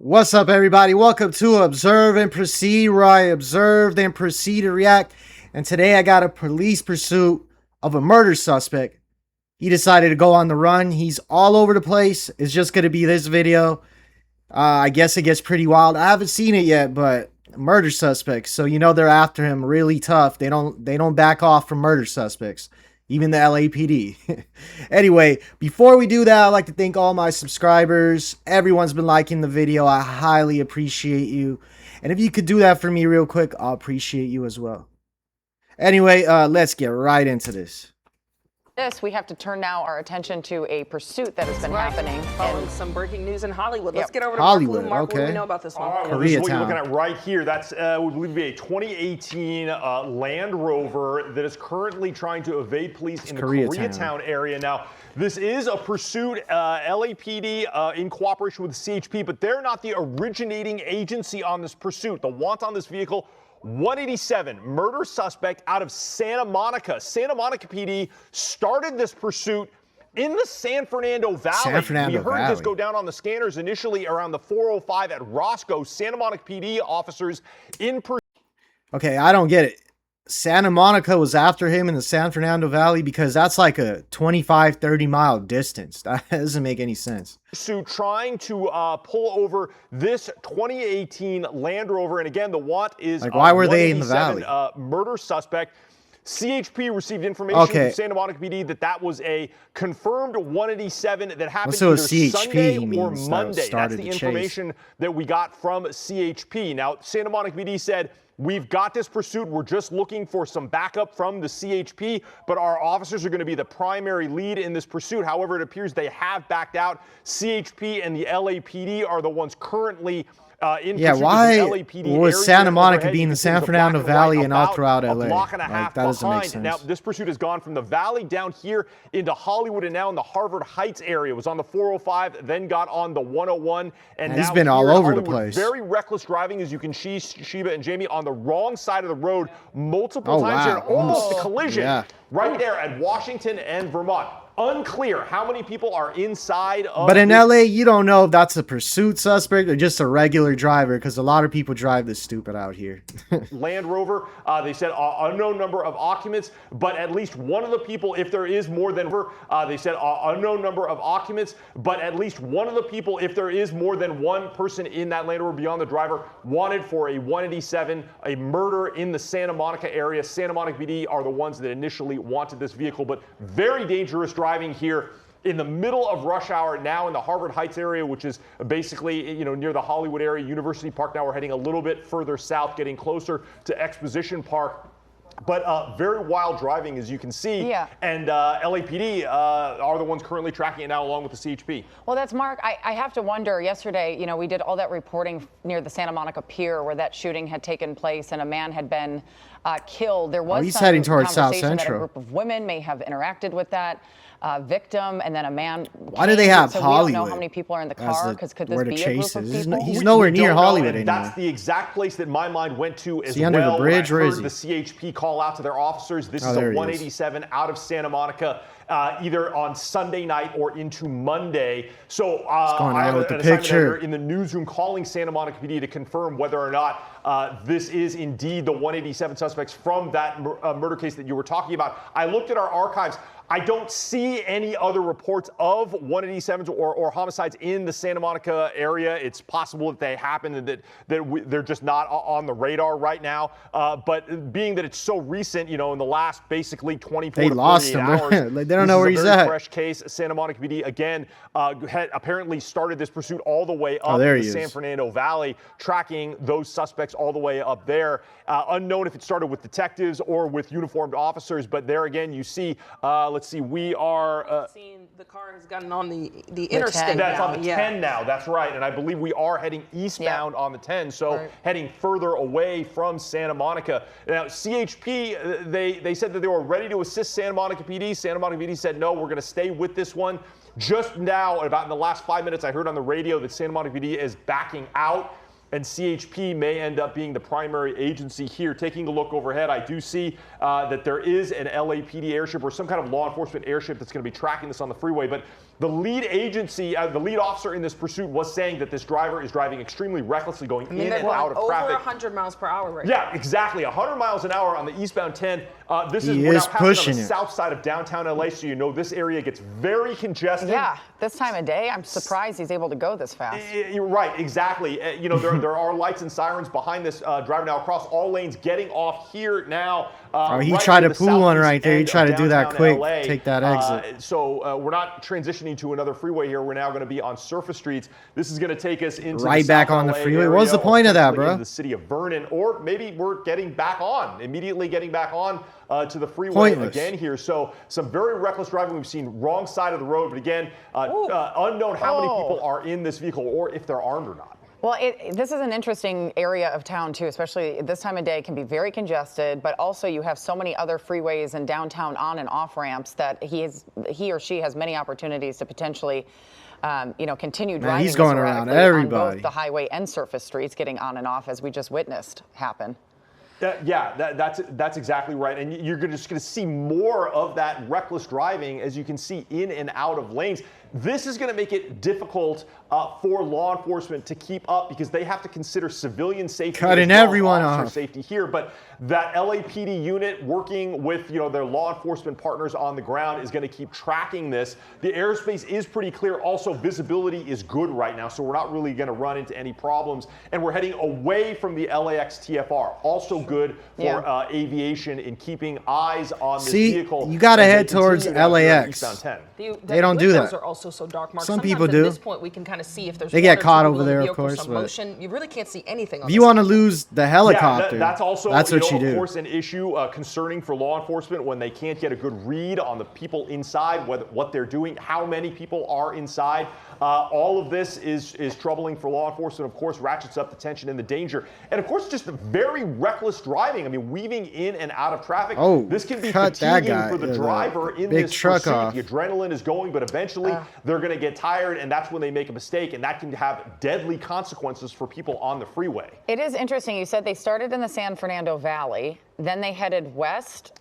What's up, everybody? Welcome to Observe and Proceed, where I observe then proceed to react. And today I got a police pursuit of a murder suspect. He decided to go on the run. He's all over the place. It's just going to be this video. I guess it gets pretty wild. I haven't seen it yet, but murder suspects. So you know they're after him really tough. They don't back off from murder suspects. Even the LAPD. Anyway, before we do that, I'd like to thank all my subscribers. Everyone's been liking the video. I highly appreciate you. And if you could do that for me real quick, I'll appreciate you as well. Anyway, let's get right into this. We have to turn now our attention to a pursuit that has been happening. Following some breaking news in Hollywood. Let's get over to Hollywood. Mark. Okay. What do we know about this one? All right, well, this is what you're looking at right here. That's we believe to be a 2018 Land Rover that is currently trying to evade police in the Koreatown area. Now, this is a pursuit, LAPD in cooperation with the CHP, but they're not the originating agency on this pursuit. The want on this vehicle, 187, murder suspect out of Santa Monica. Santa Monica PD started this pursuit in the San Fernando Valley. We heard this go down on the scanners initially around the 405 at Roscoe. Santa Monica PD officers in pursuit. Okay, I don't get it. Santa Monica was after him in the San Fernando Valley because that's like a 25, 30 mile distance. That doesn't make any sense. Trying to pull over this 2018 Land Rover. And again, the want is like, why were they in the valley? Murder suspect. CHP received information from Santa Monica PD that was a confirmed 187 that happened either Sunday or Monday. That's the information that we got from CHP. Now, Santa Monica PD said, we've got this pursuit. We're just looking for some backup from the CHP, but our officers are going to be the primary lead in this pursuit. However, it appears they have backed out. CHP and the LAPD are the ones currently why was Santa Monica being the San Fernando Valley and all throughout LA? Like, that doesn't make sense. Now, this pursuit has gone from the valley down here into Hollywood and now in the Harvard Heights area. It was on the 405, then got on the 101, and now he's been all over the place. Very reckless driving, as you can see, Sheba and Jamie, on the wrong side of the road multiple times here. Almost a collision right there at Washington and Vermont. Unclear how many people are inside of. But in LA, you don't know if that's a pursuit suspect or just a regular driver, because a lot of people drive this stupid out here. Land Rover, they said unknown number of occupants, but at least one of the people, if there is more than, they said unknown number of occupants, but at least one of the people, if there is more than one person in that Land Rover beyond the driver, wanted for a 187, a murder in the Santa Monica area. Santa Monica PD are the ones that initially wanted this vehicle, but very dangerous driving here in the middle of rush hour now in the Harvard Heights area, which is basically, near the Hollywood area, University Park. Now we're heading a little bit further south, getting closer to Exposition Park. But very wild driving, as you can see. Yeah. And LAPD are the ones currently tracking it now, along with the CHP. Well, that's Mark. I have to wonder, yesterday, we did all that reporting near the Santa Monica Pier where that shooting had taken place and a man had been killed. There was he's heading towards South conversation Central. that a group of women may have interacted with that victim, and then a man. Why do they have Hollywood? We don't know how many people are in the car, because could this be a group of people? He's nowhere near Hollywood anymore. That's the exact place that my mind went to as well. Under the bridge, when or I is heard he? The CHP call out to their officers. This is a 187 out of Santa Monica, either on Sunday night or into Monday. So I have an assignment in the newsroom calling Santa Monica PD to confirm whether or not this is indeed the 187 suspects from that murder case that you were talking about. I looked at our archives. I don't see any other reports of 187s or homicides in the Santa Monica area. It's possible that they happen and that they're just not on the radar right now. But being that it's so recent, in the last basically 24 to 48 hours. They don't know where he's at. Fresh case. Santa Monica PD, again, had apparently started this pursuit all the way up the San Fernando Valley, tracking those suspects all the way up there. Unknown if it started with detectives or with uniformed officers, but there again, you see, let's see, we are seeing the car has gotten on the interstate. That's on the 10 now. That's right, and I believe we are heading eastbound on the 10, so heading further away from Santa Monica. Now, CHP, they said that they were ready to assist Santa Monica PD. Santa Monica PD said no, we're going to stay with this one. Just now, about in the last 5 minutes, I heard on the radio that Santa Monica PD is backing out. and CHP may end up being the primary agency here. Taking a look overhead, I do see that there is an LAPD airship or some kind of law enforcement airship that's going to be tracking this on the freeway. But the lead agency, the lead officer in this pursuit was saying that this driver is driving extremely recklessly, going in and out of traffic. Over 100 miles per hour right now. Yeah, exactly. 100 miles an hour on the eastbound 10. This is we're now passing on the south side of downtown LA, so you know this area gets very congested. Yeah, this time of day, I'm surprised he's able to go this fast. You're right, exactly. You know, there are lights and sirens behind this driver now across all lanes, getting off here now. He right tried to the pull one right there. He tried to do that downtown quick, LA. take that exit. So we're not transitioning to another freeway here. We're now going to be on surface streets. This is going to take us into right the back South on the LA freeway. area, What's the point of that, bro? into the city of Vernon, or maybe we're getting back on, immediately getting back on to the freeway again here. So some very reckless driving. We've seen wrong side of the road, but again, unknown how many people are in this vehicle or if they're armed or not. Well, this is an interesting area of town, too, especially this time of day. It can be very congested, but also you have so many other freeways and downtown on and off ramps that he or she has many opportunities to potentially continue driving. Man, he's going around everybody. On both the highway and surface streets, getting on and off, as we just witnessed happen. That's exactly right. And you're just going to see more of that reckless driving, as you can see, in and out of lanes. This is going to make it difficult for law enforcement to keep up because they have to consider civilian safety, cutting everyone off. Safety here. But that LAPD unit working with their law enforcement partners on the ground is going to keep tracking this. The airspace is pretty clear. Also, visibility is good right now, so we're not really going to run into any problems. And we're heading away from the LAX TFR. Also good for aviation in keeping eyes on this vehicle. You got to head towards LAX. They don't do that. Are also so dark, Mark. Some Sometimes people at do. this point, we can kind of see if there's they get caught over there, of course. Some motion. You really can't see anything. If you want to lose the helicopter, that's also what you do. Of course, an issue concerning for law enforcement when they can't get a good read on the people inside, what they're doing, how many people are inside. All of this is troubling for law enforcement. Of course, ratchets up the tension and the danger, and of course, just very reckless driving. I mean, weaving in and out of traffic. This can be fatiguing for the driver in this truck pursuit. The adrenaline is going, but eventually they're going to get tired, and that's when they make a mistake, and that can have deadly consequences for people on the freeway. It is interesting. You said they started in the San Fernando Valley, then they headed west.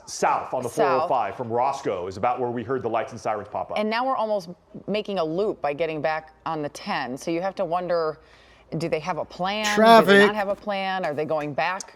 South on the 405 from Roscoe is about where we heard the lights and sirens pop up. And now we're almost making a loop by getting back on the 10. So you have to wonder, do they have a plan? Traffic. Do they not have a plan? Are they going back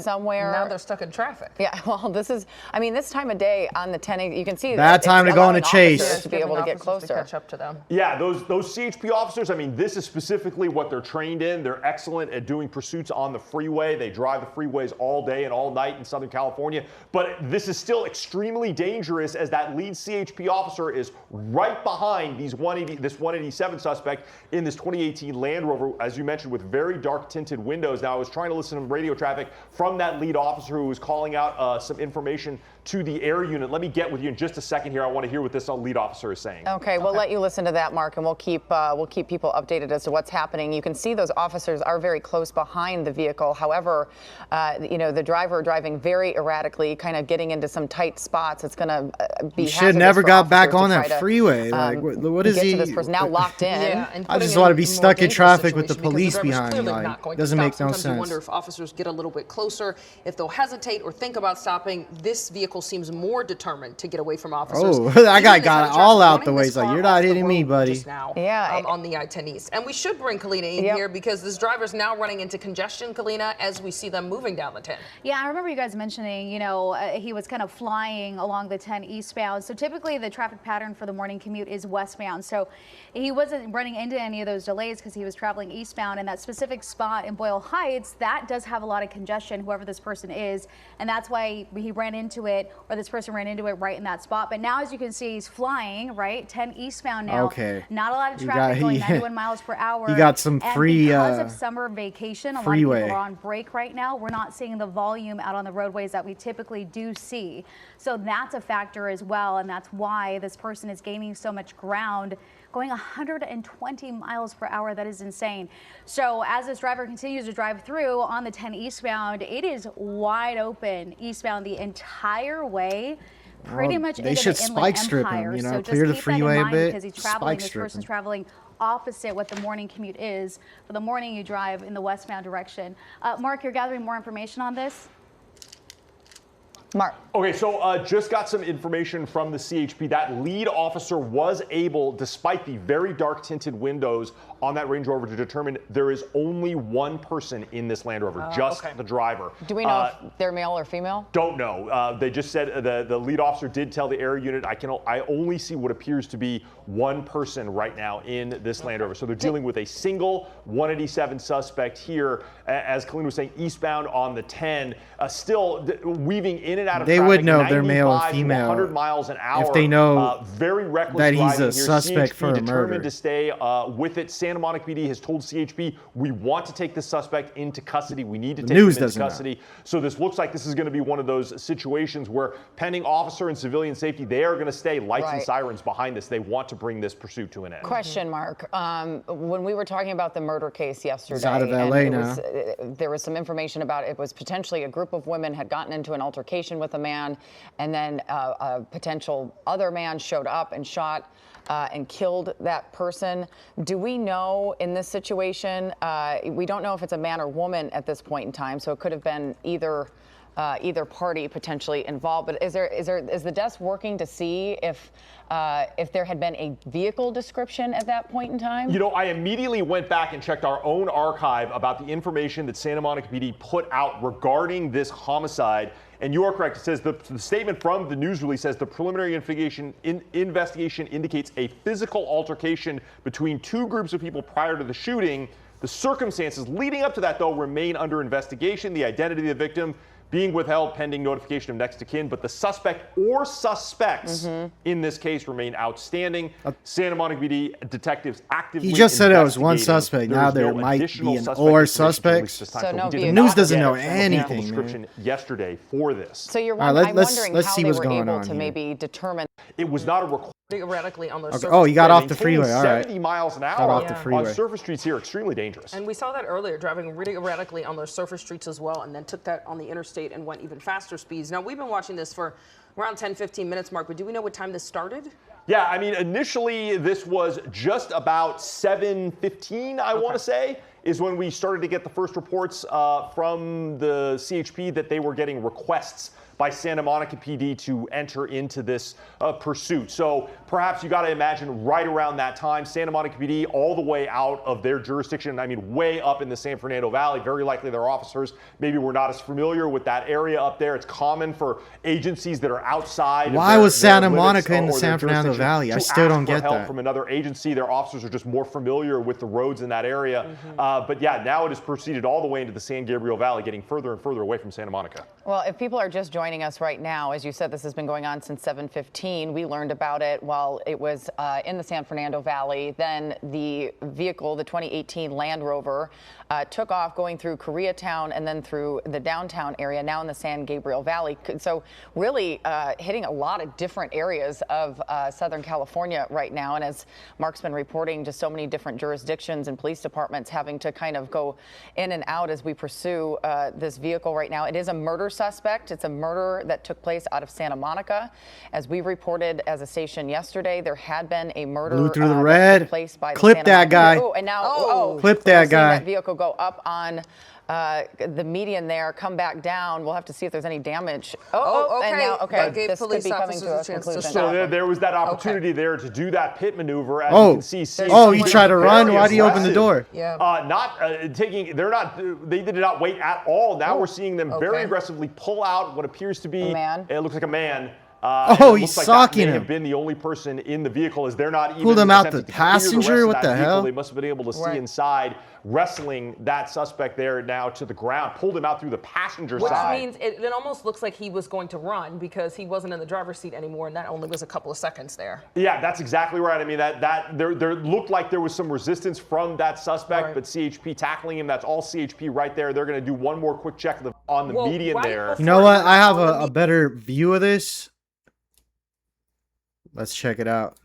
somewhere? Now they're stuck in traffic. Yeah, well, this time of day on the 10, you can see bad time to go on a chase. To be able to get closer. To catch up to them. Yeah, those CHP officers, I mean, this is specifically what they're trained in. They're excellent at doing pursuits on the freeway. They drive the freeways all day and all night in Southern California. But this is still extremely dangerous as that lead CHP officer is right behind this 187 suspect in this 2018 Land Rover, as you mentioned, with very dark tinted windows. Now, I was trying to listen to radio traffic from that lead officer who was calling out some information to the air unit. Let me get with you in just a second here. I want to hear what this lead officer is saying. Okay, we'll let you listen to that, Mark, and we'll keep people updated as to what's happening. You can see those officers are very close behind the vehicle. However, the driver driving very erratically, kind of getting into some tight spots. It's going to be. He should never got back on that freeway. What is he? This person now locked in. I just want to be stuck in traffic with the police behind me. Doesn't make no sense. You wonder if officers get a little bit closer, if they'll hesitate or think about stopping. This vehicle seems more determined to get away from officers. Oh, that guy got it all out the way. He's like, you're not hitting me, buddy. Just now, yeah. On the I-10 East. And we should bring Kalina in here because this driver's now running into congestion, Kalina, as we see them moving down the 10. Yeah, I remember you guys mentioning, he was kind of flying along the 10 eastbound. So typically the traffic pattern for the morning commute is westbound. So he wasn't running into any of those delays because he was traveling eastbound. And that specific spot in Boyle Heights, that does have a lot of congestion, whoever this person is. And that's why he ran into it, or this person ran into it right in that spot. But now, as you can see, he's flying, right? 10 eastbound now. Okay. Not a lot of traffic going 91 miles per hour. You got some free because of summer vacation, a freeway. lot of people are on break right now. We're not seeing the volume out on the roadways that we typically do see. So that's a factor as well. And that's why this person is gaining so much ground, going 120 miles per hour. That is insane. So as this driver continues to drive through on the 10 eastbound, it is wide open eastbound the entire way. Pretty much they into should the Inland spike strip Empire. him, So clear the just keep that in freeway a mind bit. because he's traveling. This person's traveling opposite what the morning commute is. For the morning, you drive in the westbound direction. Mark, you're gathering more information on this? Mark. Okay, so just got some information from the CHP. That lead officer was able, despite the very dark tinted windows on that Range Rover, to determine there is only one person in this Land Rover, just the driver. Do we know if they're male or female? Don't know. They just said the lead officer did tell the air unit, I only see what appears to be one person right now in this Land Rover. So they're dealing with a single 187 suspect here, as Colleen was saying, eastbound on the 10, still weaving in and out of They traffic. would know if they're male or 95 to female 100 miles an hour. if they know very reckless that he's driving a here. suspect CHP for a determined murder. to stay with it. Santa Monica PD has told CHP, we want to take this suspect into custody. We need to take him into custody. So this looks like this is going to be one of those situations where pending officer and civilian safety, they are going to stay lights and sirens behind this. They want to bring this pursuit to an end. Question mark. When we were talking about the murder case yesterday, it's out of LA now. There was some information about it was potentially a group of women had gotten into an altercation with a man, and then a potential other man showed up and shot and killed that person. Do we know in this situation, we don't know if it's a man or woman at this point in time, so it could have been either party potentially involved. But is the desk working to see if there had been a vehicle description at that point in time? You know, I immediately went back and checked our own archive about the information that Santa Monica PD put out regarding this homicide. And you are correct. It says the statement from the news release says the preliminary investigation indicates a physical altercation between two groups of people prior to the shooting. The circumstances leading up to that, though, remain under investigation. The identity of the victim being withheld pending notification of next of kin, but the suspect or suspects in this case remain outstanding. Santa Monica PD detectives actively He just said it was one suspect. Now there might be an or suspects. So no the news doesn't know anything. Description yesterday for this. So you're wondering, I'm wondering how they were able to maybe determine. It was not a requirement. Erratically on those surface oh, you got off the Maintaining freeway. All right. 70 miles an hour Got off the freeway. on surface streets here, extremely dangerous. And we saw that earlier, driving really erratically on those surface streets as well, and then took that on the interstate and went even faster speeds. Now, we've been watching this for around 10-15 minutes, Mark, but do we know what time this started? Yeah, I mean, initially this was just about 7:15, I want to say, is when we started to get the first reports from the CHP that they were getting requests by Santa Monica PD to enter into this pursuit. So perhaps you got to imagine right around that time, Santa Monica PD all the way out of their jurisdiction, I mean way up in the San Fernando Valley, very likely their officers maybe were not as familiar with that area up there. It's common for agencies that are outside. Why was Santa Monica in the San Fernando Valley? I still don't get that. From another agency, their officers are just more familiar with the roads in that area. But yeah, now it has proceeded all the way into the San Gabriel Valley, getting further and further away from Santa Monica. Well, if people are just joining us right now, as you said, this has been going on since 7:15. We learned about it while it was in the San Fernando Valley. Then the vehicle, the 2018 Land Rover, took off going through Koreatown and then through the downtown area, now in the San Gabriel Valley. So really hitting a lot of different areas of Southern California right now. And as Mark's been reporting, just so many different jurisdictions and police departments having to kind of go in and out as we pursue this vehicle right now. It is a murder suspect. It's a murder that took place out of Santa Monica. As we reported as a station yesterday, there had been a murder Blew through the red. Place by Clip the that guy. Oh, and now clip that guy. That vehicle go up on the median there, come back down. We'll have to see if there's any damage. Okay. And now, That gave this could police be coming officers to a a chance to conclusion. stop. So there was that opportunity there to do that pit maneuver. As you can see, you tried to run? Why do you open the door? Yeah. They did not wait at all. Now we're seeing them very aggressively pull out what appears to be, a man. It looks like a man. He's socking him. Have been the only person in the vehicle, as they're not even pulled him out attempting the to clear passenger. rest of What that the vehicle. hell? They must have been able to see inside, wrestling that suspect there now to the ground. Pulled him out through the passenger side. Which means it almost looks like he was going to run because he wasn't in the driver's seat anymore, and that only was a couple of seconds there. Yeah, that's exactly right. I mean, that there looked like there was some resistance from that suspect, but CHP tackling him. That's all CHP right there. They're going to do one more quick check on the median there. You know what? I have a better view of this. Let's check it out.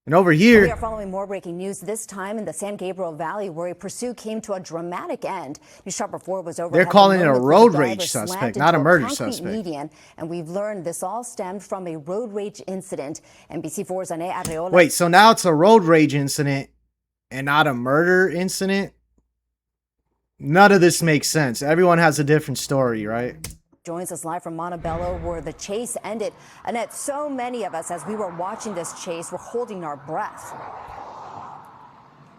And over here, we are following more breaking news, this time in the San Gabriel Valley, where a pursuit came to a dramatic end. News Sharper 4 was over. They're calling it a road rage suspect, not a murder suspect. Median, and we've learned this all stemmed from a road rage incident. NBC4's Ane Arreola. Wait, so now it's a road rage incident, and not a murder incident, none of this makes sense. Everyone has a different story, right? Joins us live from Montebello, where the chase ended. Annette, so many of us, as we were watching this chase, were holding our breath.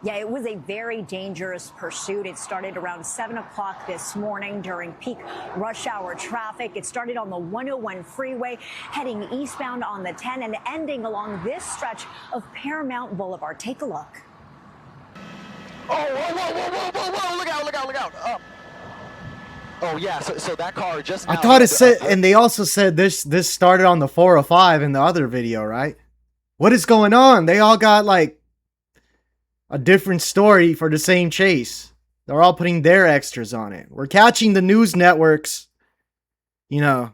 Yeah, it was a very dangerous pursuit. It started around 7 o'clock this morning during peak rush hour traffic. It started on the 101 freeway, heading eastbound on the 10 and ending along this stretch of Paramount Boulevard. Take a look. Oh, whoa, whoa, whoa, whoa, whoa, whoa, look out, look out, look out. Oh yeah, so that car just now. I thought it said, and they also said this started on the 405 in the other video, right? What is going on? They all got like a different story for the same chase. They're all putting their extras on it. We're catching the news networks, you know,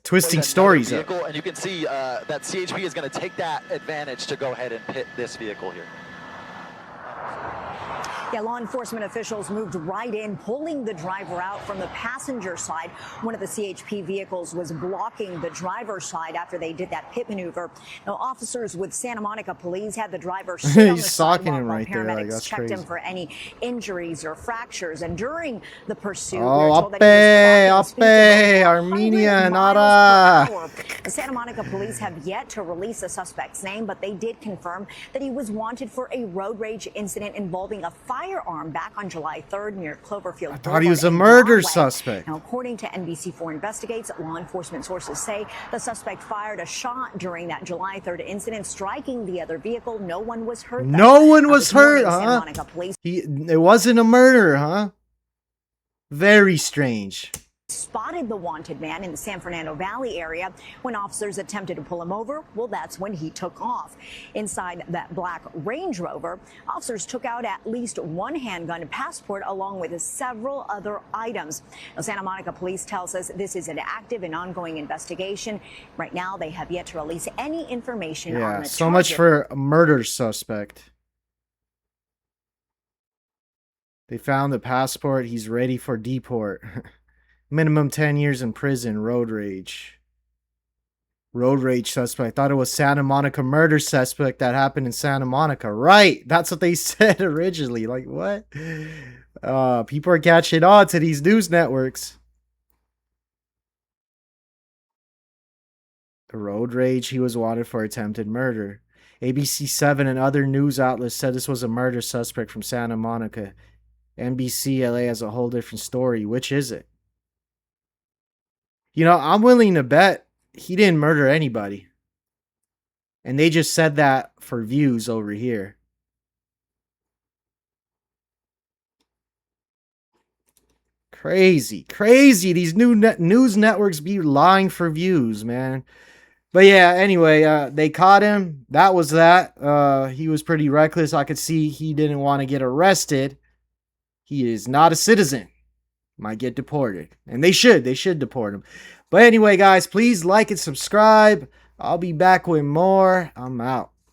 twisting stories up. And you can see that CHP is going to take that advantage to go ahead and pit this vehicle here. Yeah, law enforcement officials moved right in, pulling the driver out from the passenger side. One of the CHP vehicles was blocking the driver's side after they did that pit maneuver. Now, officers with Santa Monica police had the driver sit on the socking sidewalk him while right there. Like, paramedics that's checked crazy. him for any injuries or fractures. And during the pursuit, we Oh, were told that he was clocking speeds of over 100 Armenia, miles nada. per hour. The Santa Monica police have yet to release the suspect's name, but they did confirm that he was wanted for a road rage incident involving a firearm back on July 3rd near Cloverfield. I thought he was a murder suspect. Now, according to NBC4 Investigates, law enforcement sources say the suspect fired a shot during that July 3rd incident, striking the other vehicle. No one was hurt. No one was hurt, Santa huh? Monica police It wasn't a murder, huh? Very strange. spotted the wanted man in the San Fernando Valley area. When officers attempted to pull him over, well, that's when he took off. Inside that black Range Rover, officers took out at least one handgun and passport along with several other items. Now, Santa Monica police tells us this is an active and ongoing investigation. Right now, they have yet to release any information on Yeah, the so much charges. for a murder suspect. They found the passport. He's ready for deport. Minimum 10 years in prison. Road rage. Road rage suspect. I thought it was Santa Monica murder suspect that happened in Santa Monica. Right. That's what they said originally. Like, what? People are catching on to these news networks. Road rage. He was wanted for attempted murder. ABC7 and other news outlets said this was a murder suspect from Santa Monica. NBC LA has a whole different story. Which is it? You know, I'm willing to bet he didn't murder anybody. And they just said that for views over here. Crazy. Crazy. These news networks be lying for views, man. But yeah, anyway, they caught him. That was that. He was pretty reckless. I could see he didn't want to get arrested. He is not a citizen. Might get deported. And they should. They should deport him. But anyway, guys, please like and subscribe. I'll be back with more. I'm out.